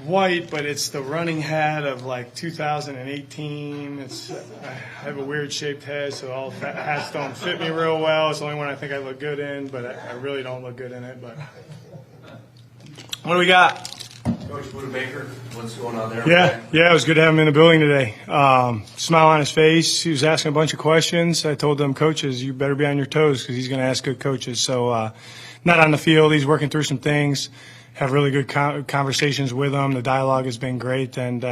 white, but it's the running hat of like 2018. I have a weird shaped head, so all hats don't fit me real well. It's the only one I think I look good in, but I really don't look good in it. But what do we got? Coach Buda Baker, what's going on there? Yeah, it was good to have him in the building today. Smile on his face. He was asking a bunch of questions. I told them, coaches, you better be on your toes because he's going to ask good coaches. So not on the field. He's working through some things. Have really good conversations with him. The dialogue has been great, and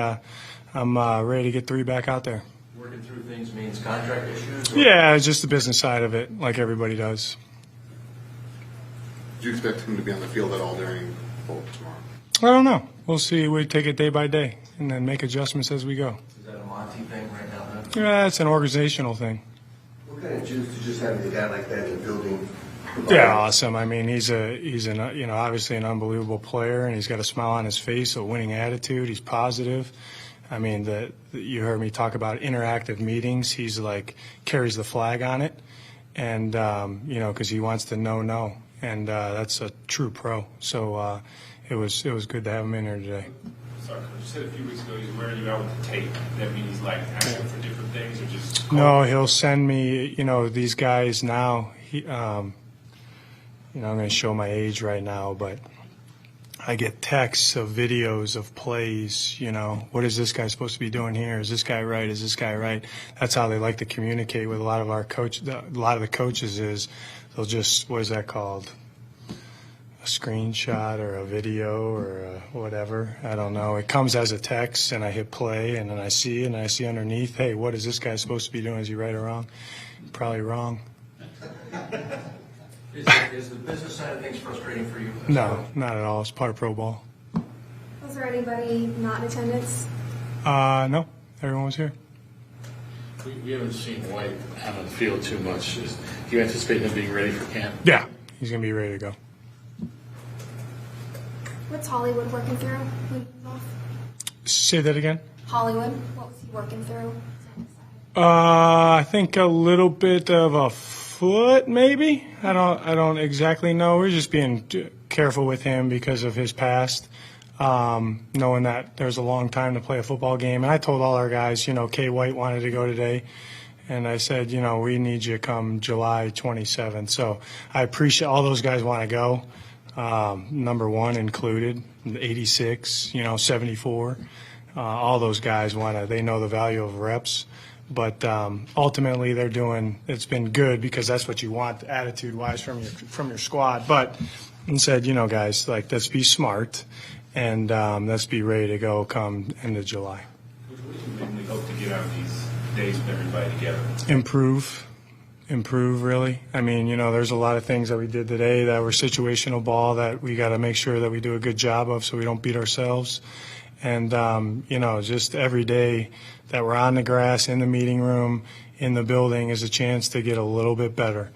I'm ready to get 3 back out there. Working through things means contract issues? Yeah, it's just the business side of it, like everybody does. Do you expect him to be on the field at all during tomorrow? I don't know. We'll see. We take it day by day and then make adjustments as we go. Is that a Monty thing right now? Yeah, it's an organizational thing. What kind of juice to just having a guy like that in the building? Yeah, awesome. I mean, he's obviously an unbelievable player, and he's got a smile on his face, a winning attitude. He's positive. I mean, you heard me talk about interactive meetings. He's like carries the flag on it, and because he wants to know, and that's a true pro. So it was good to have him in here today. Sorry, you said a few weeks ago he's wearing you out with the tape. That means he's like asking for different things, or just no? He'll send me. These guys now. I'm going to show my age right now, but I get texts of videos of plays. What is this guy supposed to be doing here? Is this guy right? Is this guy right? That's how they like to communicate with a lot of our a lot of the coaches is they'll just, what is that called? A screenshot or a video or whatever. I don't know. It comes as a text, and I hit play, and then I see underneath, hey, what is this guy supposed to be doing? Is he right or wrong? Probably wrong. Is the business side of things frustrating for you? No, not at all. It's part of pro ball. Was there anybody not in attendance? No. Everyone was here. We haven't seen White out on the field too much. Do you anticipate him being ready for camp? Yeah, he's going to be ready to go. What's Hollywood working through? Say that again? Hollywood, what was he working through? I think a little bit of a foot, maybe. I don't exactly know. We're just being careful with him because of his past, knowing that there's a long time to play a football game. And I told all our guys, Kay White wanted to go today, and I said, we need you come July 27th. So I appreciate all those guys want to go. Number 1 included, 86, 74. All those guys they know the value of reps. But ultimately, it's been good because that's what you want attitude-wise from your squad. But instead, guys, let's be smart and let's be ready to go come end of July. What do you mainly hope to get out of these days with everybody together? Improve, really. I mean, there's a lot of things that we did today that were situational ball that we got to make sure that we do a good job of so we don't beat ourselves. And, just every day that we're on the grass, in the meeting room, in the building is a chance to get a little bit better.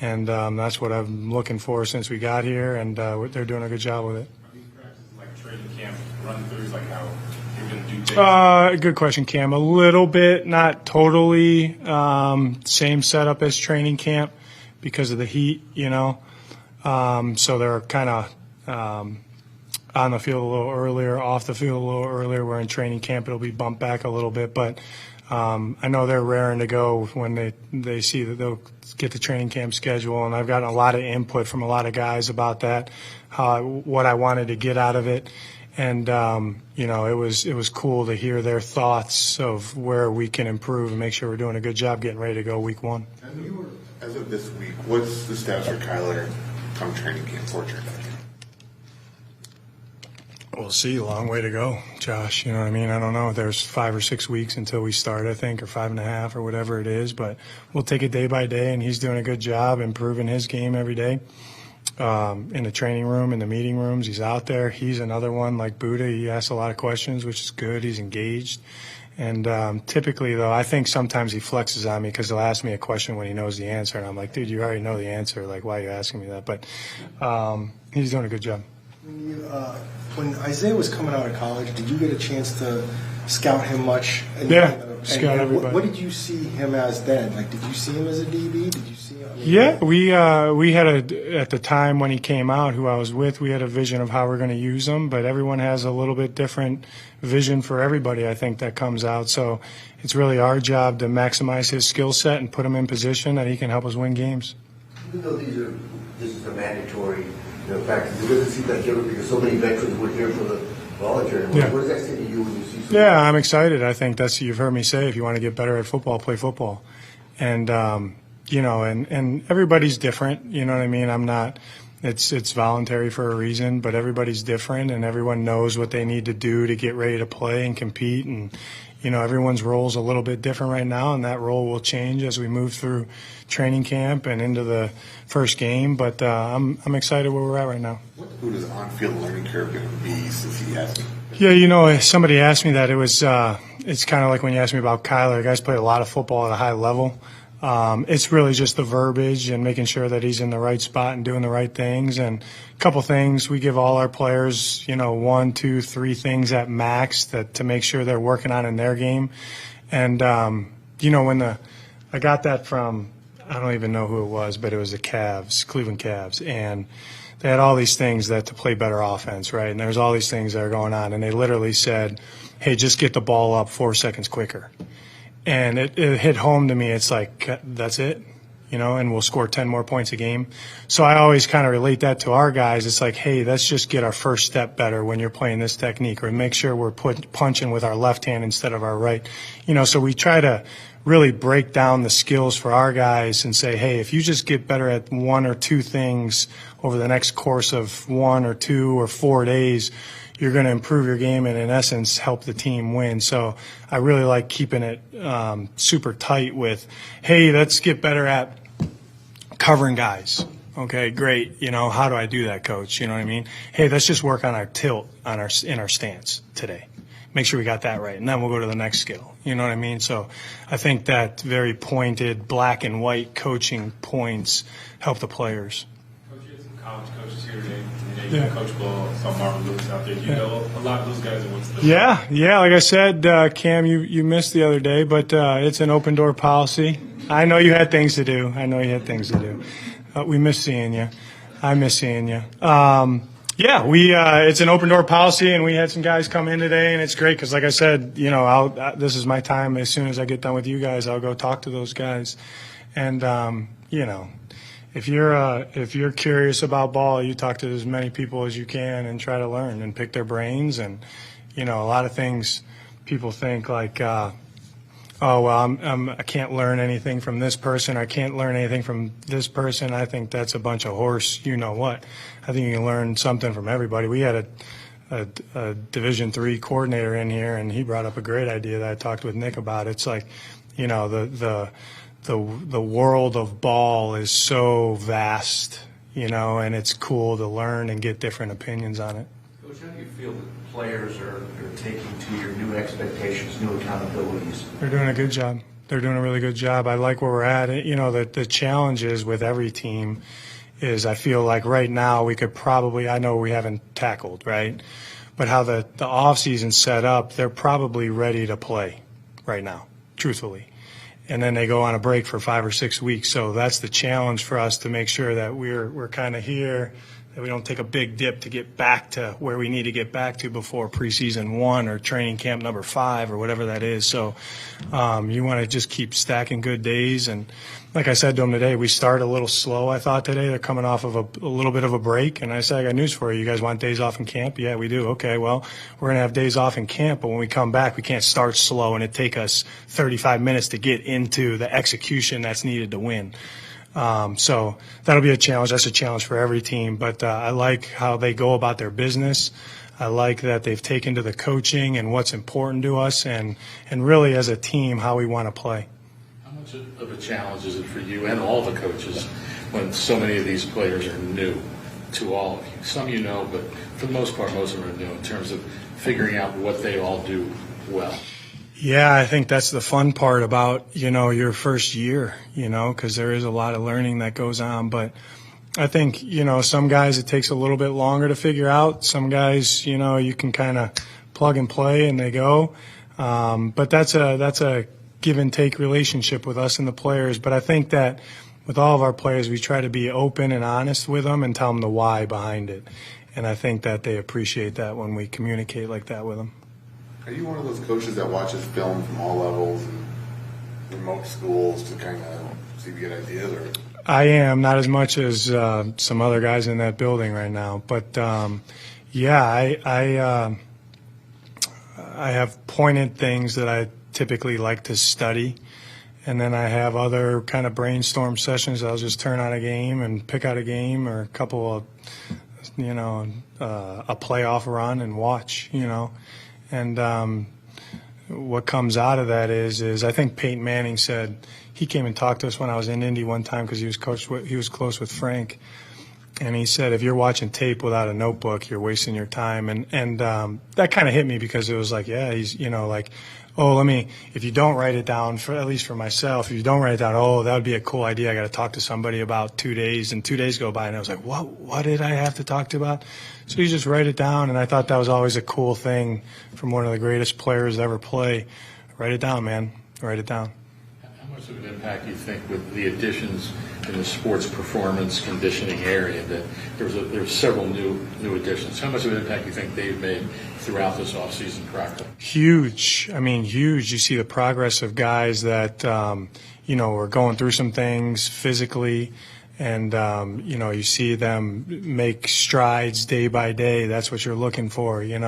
And that's what I'm looking for since we got here, and they're doing a good job with it. Are these practices like training camp run-throughs, like how you're going to do things? Good question, Cam. A little bit, not totally same setup as training camp because of the heat, So they're kind of on the field a little earlier, off the field a little earlier. We're in training camp. It'll be bumped back a little bit, but I know they're raring to go when they see that they'll get the training camp schedule, and I've gotten a lot of input from a lot of guys about that, what I wanted to get out of it. And, it was cool to hear their thoughts of where we can improve and make sure we're doing a good job getting ready to go week 1. As of this week, what's the status for Kyler come training camp for training camp? We'll see. A long way to go, Josh. You know what I mean? I don't know. There's 5 or 6 weeks until we start, I think, or 5.5 or whatever it is. But we'll take it day by day, and he's doing a good job improving his game every day. In the training room, in the meeting rooms, he's out there. He's another one like Buda. He asks a lot of questions, which is good. He's engaged. And typically, though, I think sometimes he flexes on me because he'll ask me a question when he knows the answer. And I'm like, dude, you already know the answer. Like, why are you asking me that? But he's doing a good job. When Isaiah was coming out of college, did you get a chance to scout him much? Yeah. Just got everybody. What did you see him as then? Like, did you see him as a DB? Did you see him? Yeah, we had at the time when he came out, who I was with, we had a vision of how we're going to use him, but everyone has a little bit different vision for everybody, I think, that comes out. So it's really our job to maximize his skill set and put him in position that he can help us win games. Even though this is a mandatory practice, it doesn't seem like ever because so many veterans were here for the voluntary. Yeah. What does that say to you when you see? Yeah, I'm excited. I think you've heard me say, if you want to get better at football, play football. And, and everybody's different. You know what I mean? It's voluntary for a reason, but everybody's different and everyone knows what they need to do to get ready to play and compete. And, everyone's role is a little bit different right now, and that role will change as we move through training camp and into the first game. But I'm excited where we're at right now. What is on-field learning curve going to be since he hasn't? Yeah, somebody asked me that. It was it's kind of like when you asked me about Kyler. Guys play a lot of football at a high level. It's really just the verbiage and making sure that he's in the right spot and doing the right things. And a couple things, we give all our players, 1, 2, 3 things at max to make sure they're working on in their game. And, I got that from, I don't even know who it was, but it was the Cleveland Cavs. And they had all these things to play better offense, right? And there's all these things that are going on. And they literally said, hey, just get the ball up 4 seconds quicker. And it hit home to me. It's like, that's it, and we'll score 10 more points a game. So I always kind of relate that to our guys. It's like, hey, let's just get our first step better when you're playing this technique, or make sure we're punching with our left hand instead of our right. So we try to really break down the skills for our guys and say, hey, if you just get better at 1 or 2 things over the next course of 1 or 2 or 4 days, you're going to improve your game and, in essence, help the team win. So I really like keeping it super tight with, hey, let's get better at covering guys. Okay, great. How do I do that, coach? You know what I mean? Hey, let's just work on our tilt in our stance today. Make sure we got that right, and then we'll go to the next skill. You know what I mean? So I think that very pointed black and white coaching points help the players. Coach, you had some college coaches here today. You got Coach Ball, saw Marvin Lewis out there. You know a lot of those guys are what's the Yeah. Like I said, Cam, you missed the other day, but it's an open door policy. I know you had things to do. We miss seeing you. I miss seeing you. It's an open door policy, and we had some guys come in today, and it's great because, like I said, this is my time. As soon as I get done with you guys, I'll go talk to those guys, and if you're curious about ball, you talk to as many people as you can and try to learn and pick their brains. And a lot of things people think like, I can't learn anything from this person. I can't learn anything from this person. I think that's a bunch of horse. You know what? I think you can learn something from everybody. We had a Division III coordinator in here, and he brought up a great idea that I talked with Nick about. It's like, the world of ball is so vast, and it's cool to learn and get different opinions on it. Coach, how do you feel that players are taking to your new expectations, new accountabilities? They're doing a good job. They're doing a really good job. I like where we're at. The challenge is with every team is I feel like right now we could probably, I know we haven't tackled, right? But how the offseason's set up, they're probably ready to play right now, truthfully. And then they go on a break for 5 or 6 weeks. So that's the challenge for us, to make sure that we're kind of here, that we don't take a big dip to get back to where we need to get back to before preseason 1 or training camp number 5 or whatever that is. So you want to just keep stacking good days. And like I said to them today, we start a little slow, I thought, today. They're coming off of a little bit of a break. And I said, I got news for you. You guys want days off in camp? Yeah, we do. Okay, well, we're going to have days off in camp. But when we come back, we can't start slow and it take us 35 minutes to get into the execution that's needed to win. So that'll be a challenge. That's a challenge for every team. But I like how they go about their business. I like that they've taken to the coaching and what's important to us, and really as a team how we want to play. How much of a challenge is it for you and all the coaches when so many of these players are new to all of you? Some you know, but for the most part, most of them are new in terms of figuring out what they all do well. Yeah, I think that's the fun part about, your first year, because there is a lot of learning that goes on. But I think, some guys it takes a little bit longer to figure out. Some guys, you can kind of plug and play and they go. But that's a give and take relationship with us and the players. But I think that with all of our players, we try to be open and honest with them and tell them the why behind it. And I think that they appreciate that when we communicate like that with them. Are you one of those coaches that watches film from all levels and remote schools to kind of see if you get ideas? Or I am, not as much as some other guys in that building right now. But, yeah, I have pointed things that I typically like to study. And then I have other kind of brainstorm sessions. I'll just turn on a game and pick out a game or a couple of, a playoff run and watch, And what comes out of that is I think Peyton Manning said he came and talked to us when I was in Indy one time because he was close with Frank. And he said, if you're watching tape without a notebook, you're wasting your time. And that kind of hit me because it was like, yeah, he's, if you don't write it down, at least for myself, if you don't write it down, that would be a cool idea. I got to talk to somebody about 2 days. And 2 days go by and I was like, what did I have to talk to about? So you just write it down. And I thought that was always a cool thing from one of the greatest players to ever play. Write it down, man. Write it down. How much of an impact do you think with the additions in the sports performance conditioning area that there's several new additions? How much of an impact do you think they've made throughout this offseason practice? Huge. I mean, huge. You see the progress of guys that, were going through some things physically and, you see them make strides day by day. That's what you're looking for, and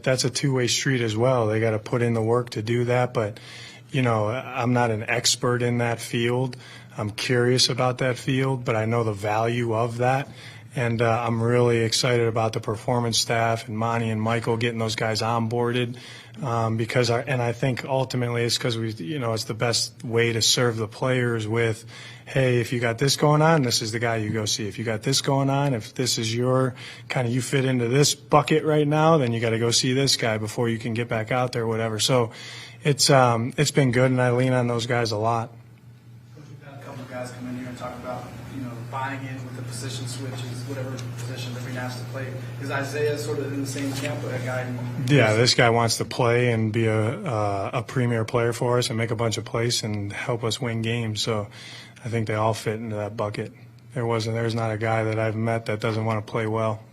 that's a two-way street as well. They got to put in the work to do that, but I'm not an expert in that field. I'm curious about that field, but I know the value of that. And I'm really excited about the performance staff and Monty and Michael getting those guys onboarded because I think ultimately it's because it's the best way to serve the players with, hey, if you got this going on, this is the guy you go see. If you got this going on, if this is your kind of you fit into this bucket right now, then you got to go see this guy before you can get back out there, whatever. So it's been good, and I lean on those guys a lot. We've had a couple of guys come in here and talk about, buying in with the position switches, whatever position that we have to play. Is Isaiah sort of in the same camp with that guy? Yeah, this guy wants to play and be a premier player for us and make a bunch of plays and help us win games. So I think they all fit into that bucket. There's not a guy that I've met that doesn't want to play well,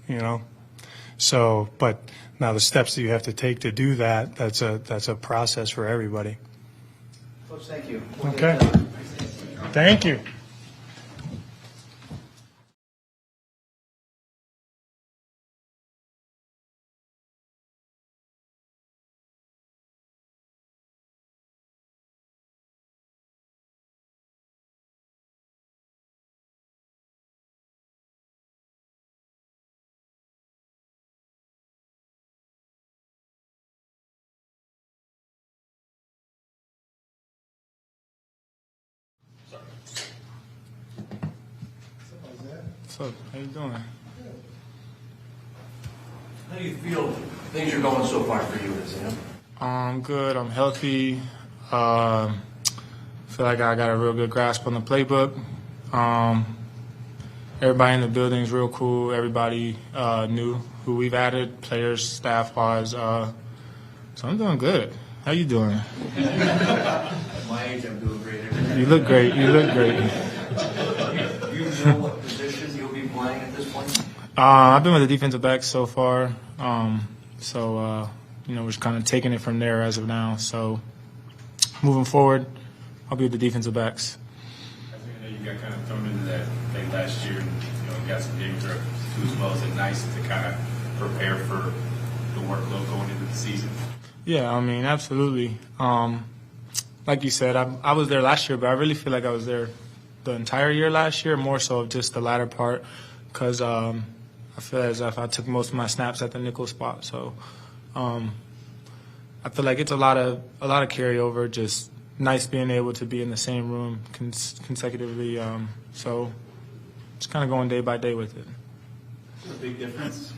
So, but now the steps that you have to take to do that, that's a process for everybody. Coach, thank you. Okay. Thank you. What's up? How you doing? How do you feel things are going so far for you, Isaiah? I'm good. I'm healthy. Feel like I got a real good grasp on the playbook. Everybody in the building is real cool. Everybody new who we've added, players, staff-wise. So I'm doing good. How you doing? At my age, I'm doing great. You look great. You look great. Do you know what position you'll be playing at this point? I've been with the defensive backs so far. We're just kind of taking it from there as of now. So moving forward, I'll be with the defensive backs. I know you got kind of thrown into that thing last year, and got some games there too as well. Is it nice to kind of prepare for the workload going into the season? Yeah, I mean, absolutely. Like you said, I was there last year, but I really feel like I was there the entire year last year, more so just the latter part, because I feel as if I took most of my snaps at the nickel spot. So I feel like it's a lot of carryover. Just nice being able to be in the same room consecutively. So just kind of going day by day with it. Is there a big difference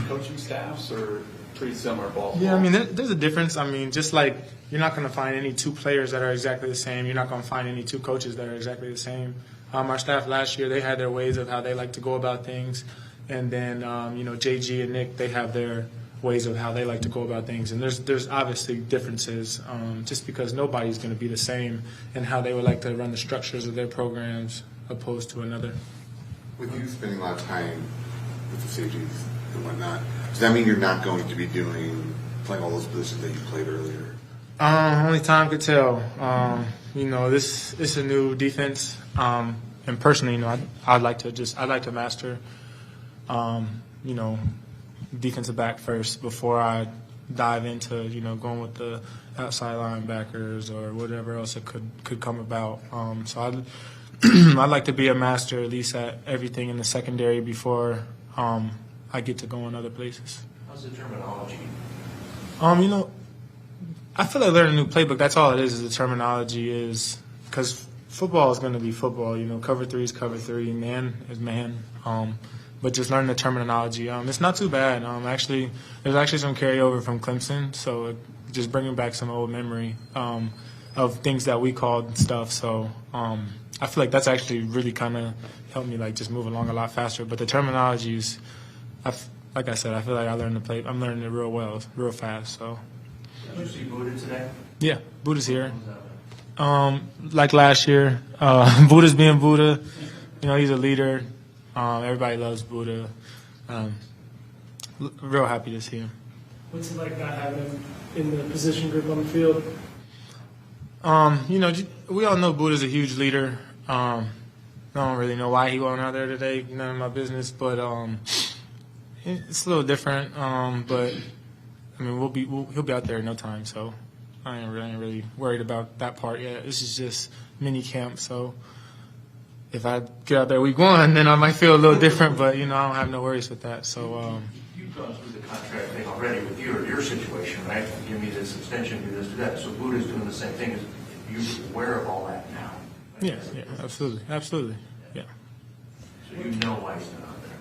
coaching staffs or pretty similar ball? Yeah, I mean, there's a difference. I mean, just like you're not going to find any two players that are exactly the same. You're not going to find any two coaches that are exactly the same. Our staff last year, they had their ways of how they like to go about things. And then, JG and Nick, they have their ways of how they like to go about things. And there's obviously differences, just because nobody's going to be the same in how they would like to run the structures of their programs opposed to another. With you spending a lot of time with the safeties and whatnot, does that mean you're not going to be playing all those positions that you played earlier? Only time could tell. This is a new defense, and personally, I'd like to master, defensive back first before I dive into, going with the outside linebackers or whatever else it could come about. So I'd like to be a master at least at everything in the secondary before I get to go in other places. How's the terminology? I feel like learning a new playbook. That's all it is the terminology is because football is going to be football. Cover 3 is cover 3, man is man. But just learn the terminology. It's not too bad. There's actually some carryover from Clemson, so just bringing back some old memory of things that we called stuff. So I feel like that's actually really kind of helped me just move along a lot faster. But the terminologies, like I said, I feel like I'm learning it real well, real fast. So. Did you see Buddha today? Yeah, Buddha's here. Like last year, Buddha's being Buddha. He's a leader. Everybody loves Buddha. Real happy to see him. What's it like not having him in the position group on the field? We all know Buddha's a huge leader. I don't really know why he wasn't out there today. None of my business, but it's a little different. But he'll be out there in no time. So I ain't really worried about that part yet. This is just mini camp, so. If I get out there week 1, then I might feel a little different, but, I don't have no worries with that. So You've gone through the contract thing already with your situation, right? Give me this extension, do this, do that. So Buddha's doing the same thing. You're aware of all that now? Yeah, absolutely. Yeah. So you know why he's not out there?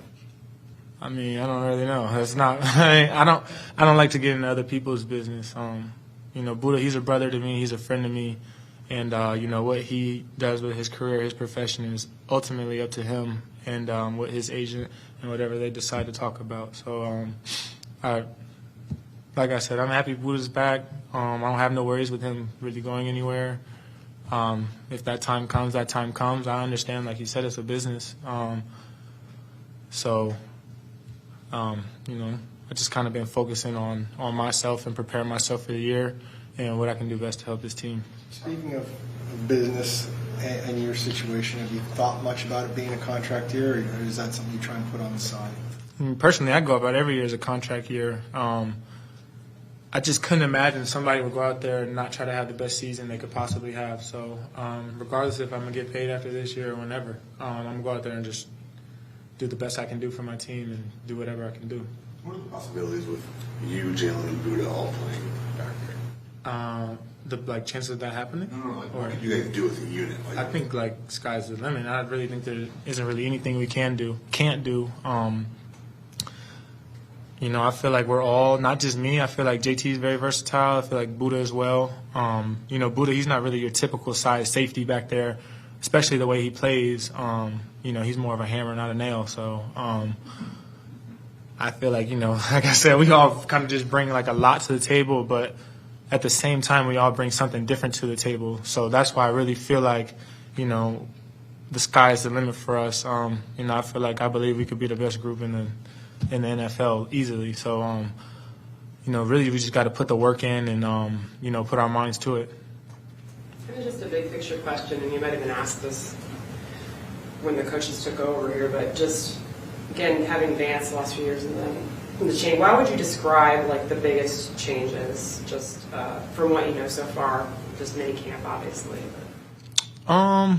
I don't really know. It's not. I don't like to get into other people's business. Buddha, he's a brother to me. He's a friend to me. And, what he does with his career, his profession is ultimately up to him and with his agent and whatever they decide to talk about. So, like I said, I'm happy Buddha's back. I don't have no worries with him really going anywhere. If that time comes, that time comes. I understand, like you said, it's a business. I just kind of been focusing on myself and preparing myself for the year and what I can do best to help this team. Speaking of business and your situation, have you thought much about it being a contract year, or is that something you try and put on the side? Personally, I go about every year as a contract year. I just couldn't imagine somebody would go out there and not try to have the best season they could possibly have. So regardless if I'm going to get paid after this year or whenever, I'm going to go out there and just do the best I can do for my team and do whatever I can do. What are the possibilities with you, Jalen, and Buddha all playing back there? The chances of that happening? No, what could you guys do as a unit? I think sky's the limit. I really think there isn't really anything we can't do. I feel like we're all, not just me, I feel like JT is very versatile. I feel like Buddha as well. Buddha, he's not really your typical size safety back there, especially the way he plays. He's more of a hammer, not a nail. So I feel like, like I said, we all kind of just bring a lot to the table, but at the same time, we all bring something different to the table. So that's why I really feel like, the sky is the limit for us. I feel like I believe we could be the best group in the NFL easily. So, really we just got to put the work in and, put our minds to it. Kind of just a big picture question, and you might have been asked this when the coaches took over here, but just, again, having advanced the last few years and then the change, why would you describe the biggest changes just from what you know so far, just mini camp obviously? But.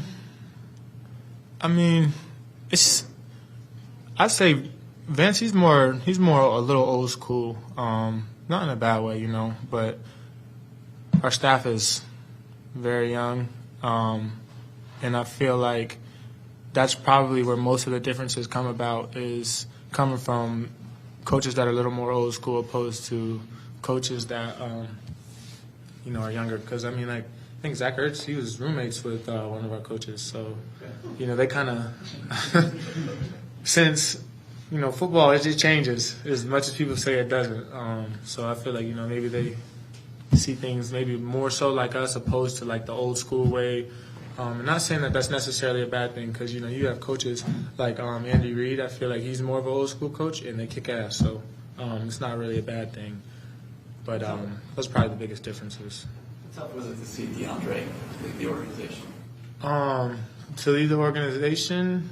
I'd say Vince, he's more a little old school, not in a bad way, but our staff is very young, and I feel like that's probably where most of the differences come about, is coming from coaches that are a little more old school opposed to coaches that are younger. Because I think Zach Ertz, he was roommates with one of our coaches, so they kind of since football, it just changes as much as people say it doesn't. So I feel like, maybe they see things maybe more so like us opposed to like the old school way. I'm not saying that that's necessarily a bad thing because, you have coaches like Andy Reid. I feel like he's more of an old school coach and they kick ass. So it's not really a bad thing. But those are probably the biggest differences. How tough was it to see DeAndre leave the organization? To leave the organization,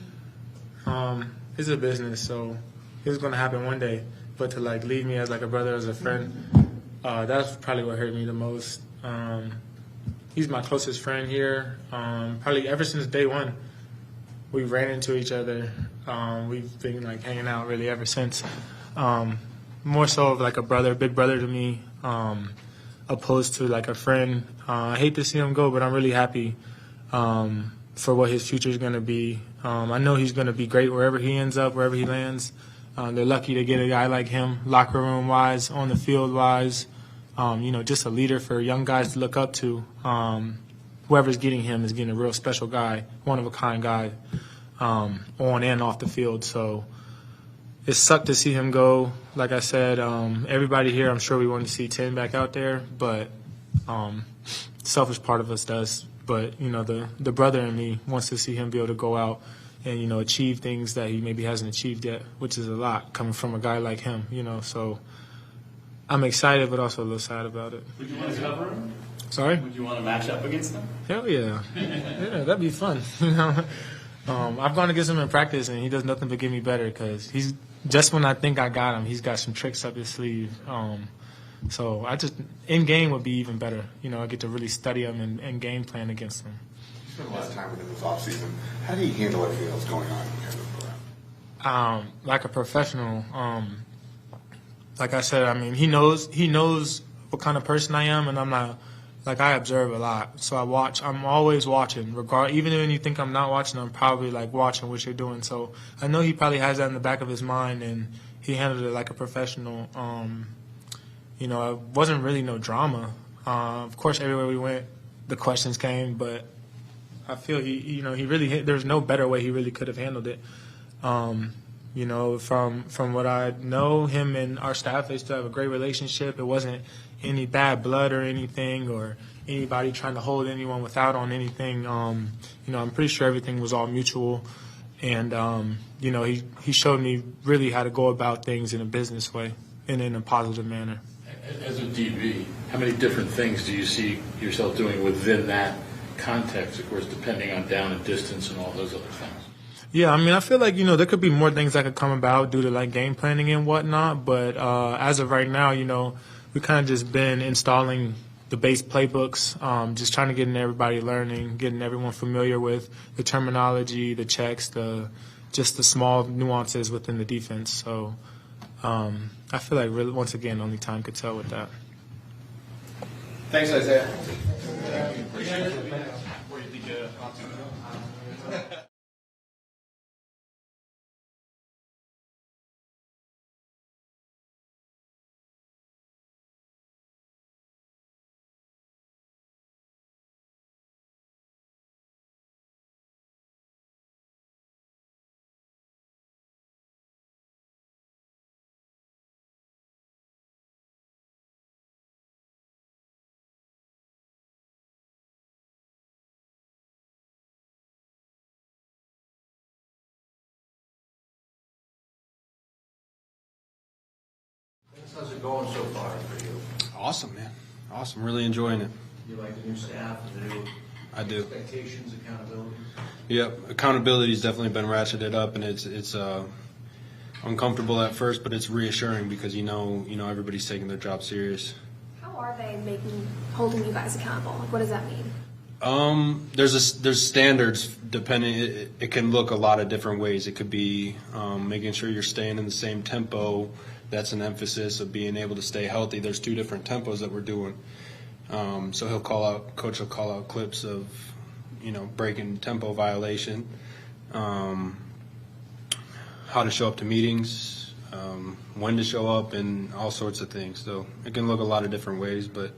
it's a business, so it was going to happen one day. But to like leave me as like a brother, as a friend, that's probably what hurt me the most. He's my closest friend here. Probably ever since day one, we ran into each other. We've been like hanging out really ever since. More so of like a brother, big brother to me, opposed to like a friend. I hate to see him go, but I'm really happy for what his future is going to be. I know he's going to be great wherever he ends up, wherever he lands. They're lucky to get a guy like him, locker room wise, on the field wise. Just a leader for young guys to look up to. Whoever's getting him is getting a real special guy, one of a kind guy, on and off the field. So it sucked to see him go. Like I said, everybody here, I'm sure we want to see 10 back out there, but selfish part of us does. But, the brother in me wants to see him be able to go out and, achieve things that he maybe hasn't achieved yet, which is a lot coming from a guy like him, So I'm excited but also a little sad about it. Would you want to cover him? Sorry? Would you want to match up against him? Hell yeah. Yeah, that'd be fun. I've gone against him in practice, and he does nothing but get me better because he's just when I think I got him, he's got some tricks up his sleeve. So in game would be even better. I get to really study him and game plan against him. You spent a lot of time with him this offseason. How do you handle everything that's going on? Like a professional. Like I said, he knows what kind of person I am, and I'm not. Like, I observe a lot, so I watch. I'm always watching. Even when you think I'm not watching, I'm probably like watching what you're doing. So I know he probably has that in the back of his mind, and he handled it like a professional. It wasn't really no drama. Of course, everywhere we went, the questions came, but I feel he really there's no better way he really could have handled it. From what I know, him and our staff, they used to have a great relationship. It wasn't any bad blood or anything, or anybody trying to hold anyone without on anything. I'm pretty sure everything was all mutual, and he showed me really how to go about things in a business way and in a positive manner. As a DB, how many different things do you see yourself doing within that context? Of course, depending on down and distance and all those other things. Yeah, I feel like, there could be more things that could come about due to, like, game planning and whatnot. But as of right now, we kind of just been installing the base playbooks, just trying to get everybody learning, getting everyone familiar with the terminology, the checks, just the small nuances within the defense. So I feel like, really, once again, only time could tell with that. Thanks, Isaiah. Where do you think How's it going so far for you? Awesome, man. Awesome. Really enjoying it. You like the new staff, the new I do. expectations, accountability? Yep. Accountability's definitely been ratcheted up, and it's uncomfortable at first, but it's reassuring because you know everybody's taking their job serious. How are they holding you guys accountable? Like, what does that mean? There's standards depending. It can look a lot of different ways. It could be making sure you're staying in the same tempo. That's an emphasis of being able to stay healthy. There's 2 different tempos that we're doing. So coach will call out clips of, breaking tempo violation, how to show up to meetings, when to show up, and all sorts of things. So it can look a lot of different ways, but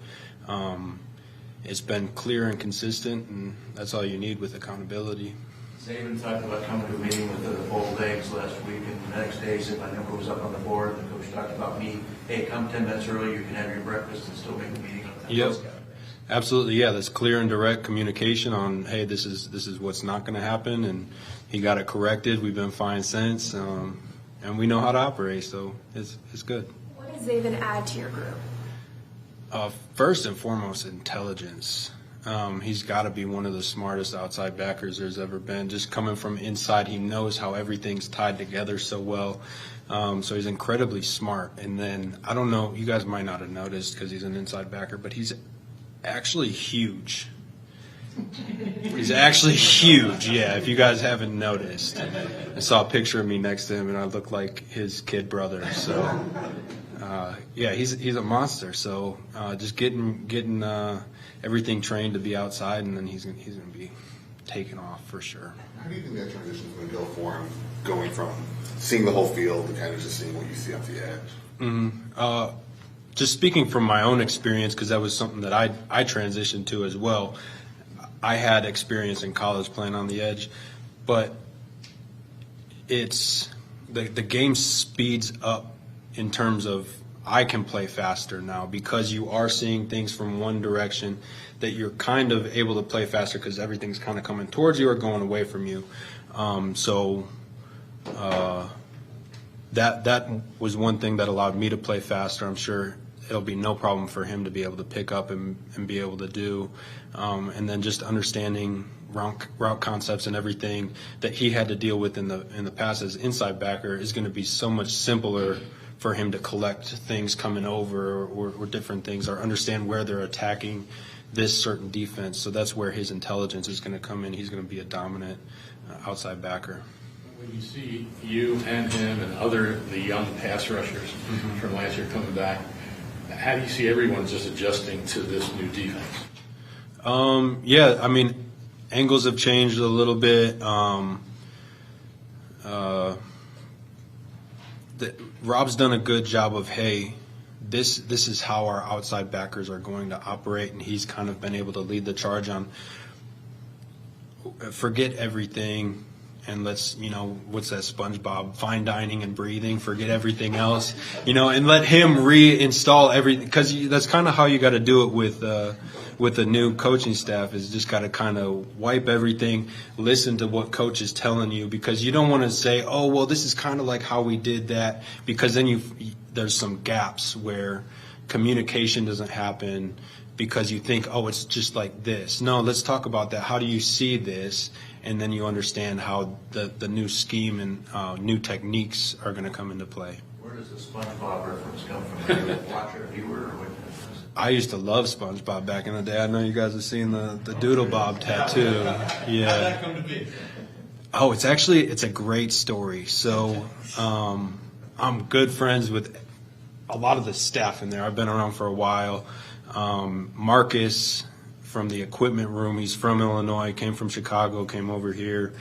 it's been clear and consistent, and that's all you need with accountability. Saban talked about coming to a meeting with the boiled eggs last week, and the next day, said my number was up on the board, and the coach talked about me, hey, come 10 minutes early, you can have your breakfast and still make the meeting on time. Yep. Those kind of things. Absolutely, yeah. That's clear and direct communication on, hey, this is what's not going to happen, and he got it corrected. We've been fine since, and we know how to operate, so it's good. What does Zaven add to your group? First and foremost, intelligence. He's got to be one of the smartest outside backers there's ever been. Just coming from inside, he knows how everything's tied together so well. So he's incredibly smart. And then, I don't know, you guys might not have noticed because he's an inside backer, but he's actually huge. He's actually huge, yeah, if you guys haven't noticed. I saw a picture of me next to him, and I look like his kid brother. So, yeah, he's a monster. So just getting everything trained to be outside, and then he's going to be taken off for sure. How do you think that transition is going to go for him, going from seeing the whole field to kind of just seeing what you see off the edge? Just speaking from my own experience, because that was something that I transitioned to as well. I had experience in college playing on the edge, but it's the game speeds up in terms of I can play faster now because you are seeing things from one direction that you're kind of able to play faster because everything's kind of coming towards you or going away from you. That was one thing that allowed me to play faster. I'm sure it'll be no problem for him to be able to pick up and be able to do. And then just understanding route concepts and everything that he had to deal with in the past as inside backer is going to be so much simpler for him to collect things coming over or different things or understand where they're attacking this certain defense. So that's where his intelligence is going to come in. He's going to be a dominant outside backer. When you see you and him and the young pass rushers from last year coming back, how do you see everyone just adjusting to this new defense? Yeah, I mean, angles have changed a little bit. Rob's done a good job of, hey, this is how our outside backers are going to operate, and he's kind of been able to lead the charge on forget everything. And let's, what's that SpongeBob, fine dining and breathing, forget everything else, and let him reinstall everything. Because that's kind of how you got to do it with the new coaching staff is just got to kind of wipe everything, listen to what coach is telling you, because you don't want to say, oh, well, this is kind of like how we did that, because then there's some gaps where communication doesn't happen because you think, oh, it's just like this. No, let's talk about that. How do you see this? And then you understand how the new scheme and new techniques are going to come into play. Where does the SpongeBob reference come from? Are you a watcher, a viewer, or what? I used to love SpongeBob back in the day. I know you guys have seen the Doodle Bob tattoo. Yeah. How did that come to be? Oh, it's a great story. So I'm good friends with a lot of the staff in there. I've been around for a while. Marcus from the equipment room. He's from Illinois, came from Chicago, came over here.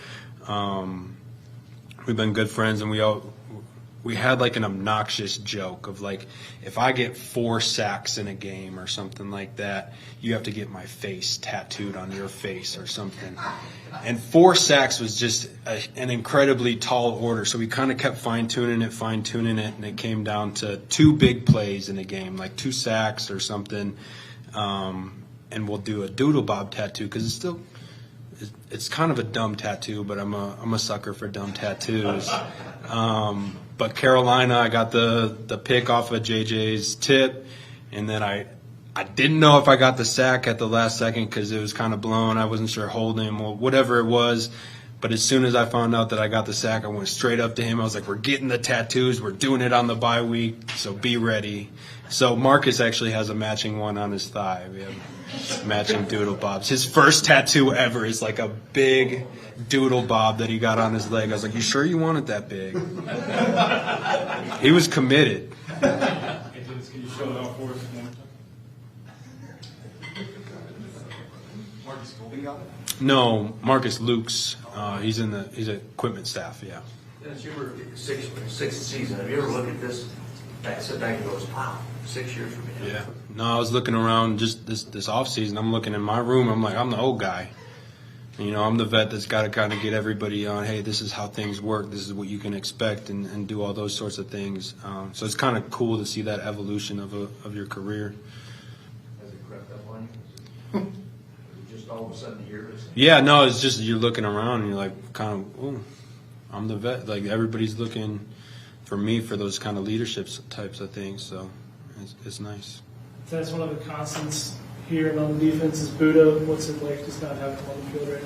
We've been good friends, and we had like an obnoxious joke of like, if I get 4 sacks in a game or something like that, you have to get my face tattooed on your face or something. And 4 sacks was just an incredibly tall order, so we kind of kept fine-tuning it, and it came down to 2 big plays in a game, like 2 sacks or something. And we'll do a Doodle Bob tattoo because it's kind of a dumb tattoo, but I'm a sucker for dumb tattoos. But Carolina, I got the pick off of JJ's tip, and then I didn't know if I got the sack at the last second because it was kind of blown. I wasn't sure holding him or whatever it was. But as soon as I found out that I got the sack, I went straight up to him. I was like, we're getting the tattoos. We're doing it on the bye week, so be ready. So Marcus actually has a matching one on his thigh. We have matching Doodle Bobs. His first tattoo ever is like a big Doodle Bob that he got on his leg. I was like, you sure you want it that big? He was committed. Hey, Dennis, can you show it off for us one more time? Marcus Colby got it? No, Marcus Lukes. He's he's equipment staff, yeah. Dennis, you were sixth season. Have you ever looked at this, sit back and goes, wow, 6 years from now? Yeah. No, I was looking around just this off season. I'm looking in my room. I'm like, I'm the old guy. You know, I'm the vet that's got to kind of get everybody on, hey, this is how things work, this is what you can expect, and do all those sorts of things. So it's kind of cool to see that evolution of your career. Has it crept up on you? Is it just all of a sudden here? Yeah, no, it's just you're looking around and you're like, kind of, oh, I'm the vet. Like, everybody's looking for me for those kind of leadership types of things, so it's nice. That's one of the constants here and on the defense is Buddha. What's it like just not having him on the field right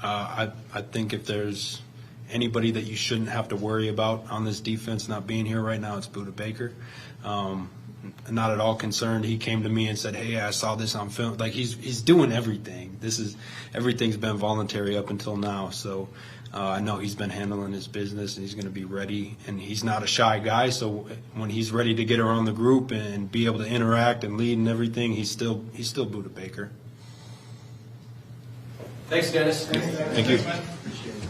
now? I think if there's anybody that you shouldn't have to worry about on this defense not being here right now, it's Buddha Baker. Not at all concerned. He came to me and said, "Hey, I saw this on film." Like, he's doing everything. Everything's been voluntary up until now. So I know he's been handling his business and he's going to be ready. And he's not a shy guy. So when he's ready to get around the group and be able to interact and lead and everything, he's still Buddha Baker. Thanks, Dennis. Thank you. Appreciate it.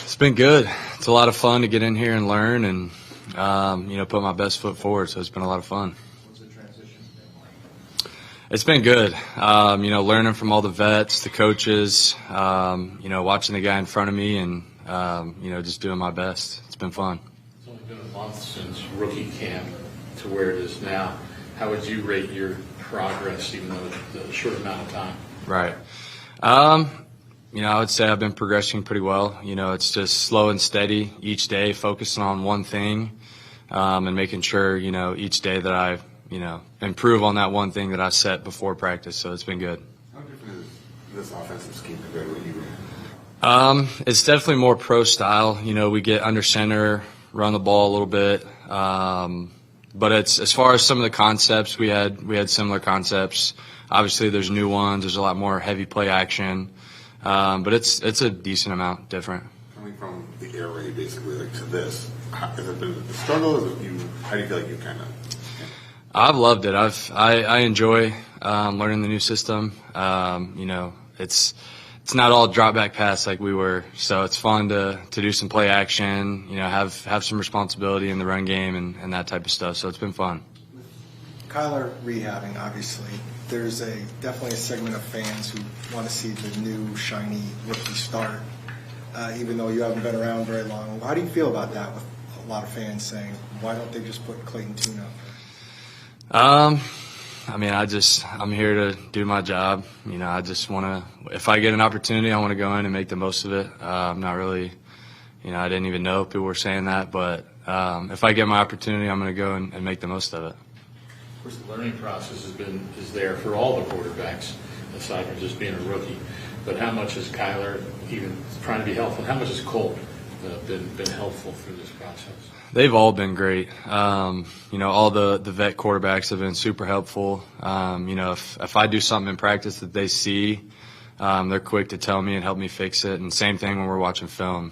It's been good. It's a lot of fun to get in here and learn and, put my best foot forward. So it's been a lot of fun. What's the transition been like? It's been good. Learning from all the vets, the coaches, watching the guy in front of me and, just doing my best. It's been fun. It's only been a month since rookie camp to where it is now. How would you rate your progress, even though it's a short amount of time? Right. I would say I've been progressing pretty well. It's just slow and steady each day, focusing on one thing, and making sure, each day that I, improve on that one thing that I set before practice. So it's been good. How different is this offensive scheme compared to what you ran? It's definitely more pro style. We get under center, run the ball a little bit. But it's, as far as some of the concepts, we had similar concepts. Obviously, there's new ones. There's a lot more heavy play action. But it's a decent amount different. Coming from the air raid, basically, like to this, has it been a struggle? How do you feel like you kind of? I've loved it. I enjoy learning the new system. It's not all drop back pass like we were, so it's fun to do some play action. Have some responsibility in the run game and that type of stuff. So it's been fun. Kyler rehabbing, obviously. There's definitely a segment of fans who want to see the new, shiny rookie start, even though you haven't been around very long. How do you feel about that with a lot of fans saying, why don't they just put Clayton Tune out there? I'm here to do my job. I just want to, if I get an opportunity, I want to go in and make the most of it. I'm not really, I didn't even know people were saying that, but if I get my opportunity, I'm going to go and make the most of it. Of course, the learning process is there for all the quarterbacks, aside from just being a rookie. But how much has Kyler, even trying to be helpful, how much has Colt been helpful through this process? They've all been great. All the vet quarterbacks have been super helpful. If I do something in practice that they see, they're quick to tell me and help me fix it. And same thing when we're watching film.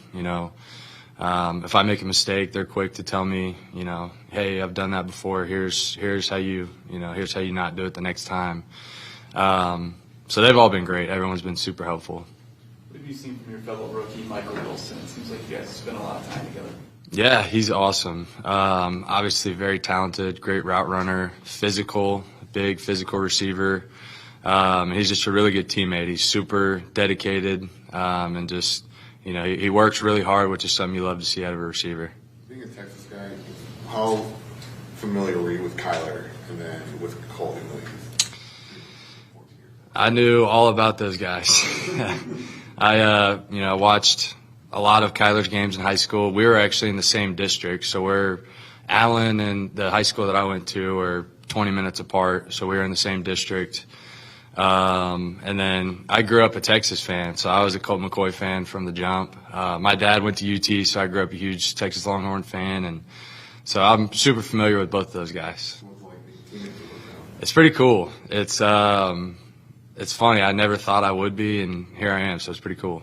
If I make a mistake, they're quick to tell me, hey, I've done that before. Here's how you not do it the next time. So they've all been great. Everyone's been super helpful. What have you seen from your fellow rookie, Michael Wilson? It seems like you guys spent a lot of time together. Yeah, he's awesome. Obviously very talented, great route runner, physical, big physical receiver. He's just a really good teammate. He's super dedicated, and just, he works really hard, which is something you love to see out of a receiver. Being a Texas guy, how familiar were you with Kyler and then with Colt and Williams? I knew all about those guys. I watched a lot of Kyler's games in high school. We were actually in the same district, so Allen and the high school that I went to were 20 minutes apart, so we were in the same district. And then I grew up a Texas fan, so I was a Colt McCoy fan from the jump. My dad went to UT, so I grew up a huge Texas Longhorn fan, and so I'm super familiar with both of those guys. It's pretty cool. It's funny. I never thought I would be, and here I am, so it's pretty cool.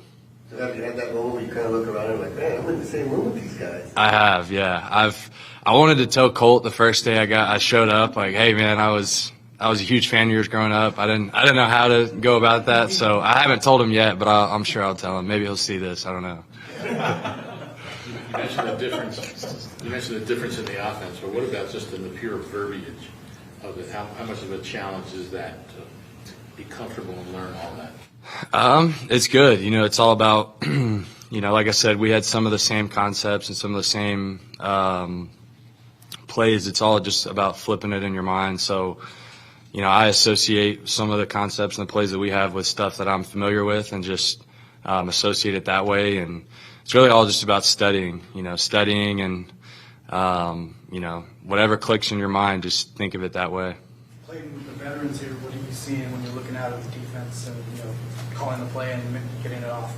So have you had that moment where you kind of look around and like, man, I'm in the same room with these guys? I have, yeah. I wanted to tell Colt the first day I showed up, like, hey man, I was a huge fan of yours growing up. I didn't know how to go about that, so I haven't told him yet, but I'm sure I'll tell him. Maybe he'll see this. I don't know. You mentioned the difference. You mentioned the difference in the offense, but what about just in the pure verbiage of it? How much of a challenge is that to be comfortable and learn all that? It's good. It's all about, like I said, we had some of the same concepts and some of the same plays. It's all just about flipping it in your mind. So, I associate some of the concepts and the plays that we have with stuff that I'm familiar with and just associate it that way. And it's really all just about studying and, whatever clicks in your mind, just think of it that way. Playing with the veterans here, what are you seeing when you're looking out at the defense and calling the play and getting it off?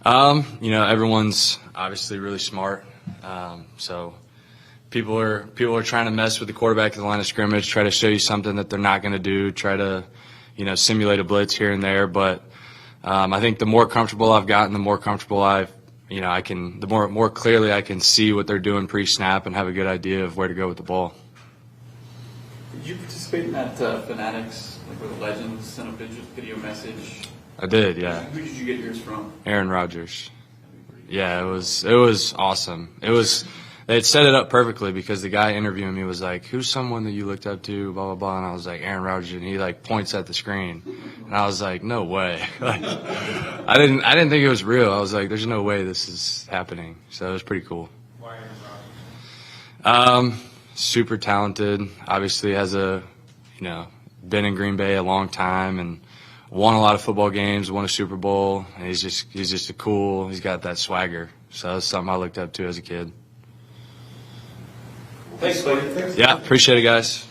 Everyone's obviously really smart. So people are trying to mess with the quarterback at the line of scrimmage, try to show you something that they're not going to do, try to simulate a blitz here and there. But I think the more comfortable I've gotten, the more comfortable the more clearly I can see what they're doing pre-snap and have a good idea of where to go with the ball. Did you participate in that Fanatics, like where the legends sent a video message? I did, yeah. Who did you get yours from? Aaron Rodgers. Yeah, it was awesome. They had set it up perfectly because the guy interviewing me was like, "Who's someone that you looked up to?" Blah blah blah, and I was like, "Aaron Rodgers," and he points at the screen, and I was like, "No way!" I didn't think it was real. I was like, "There's no way this is happening." So it was pretty cool. Why Aaron Rodgers? Super talented. Obviously has been in Green Bay a long time and won a lot of football games, won a Super Bowl. And he's just he's got that swagger. So that's something I looked up to as a kid. Thanks, buddy. Yeah, appreciate it, guys.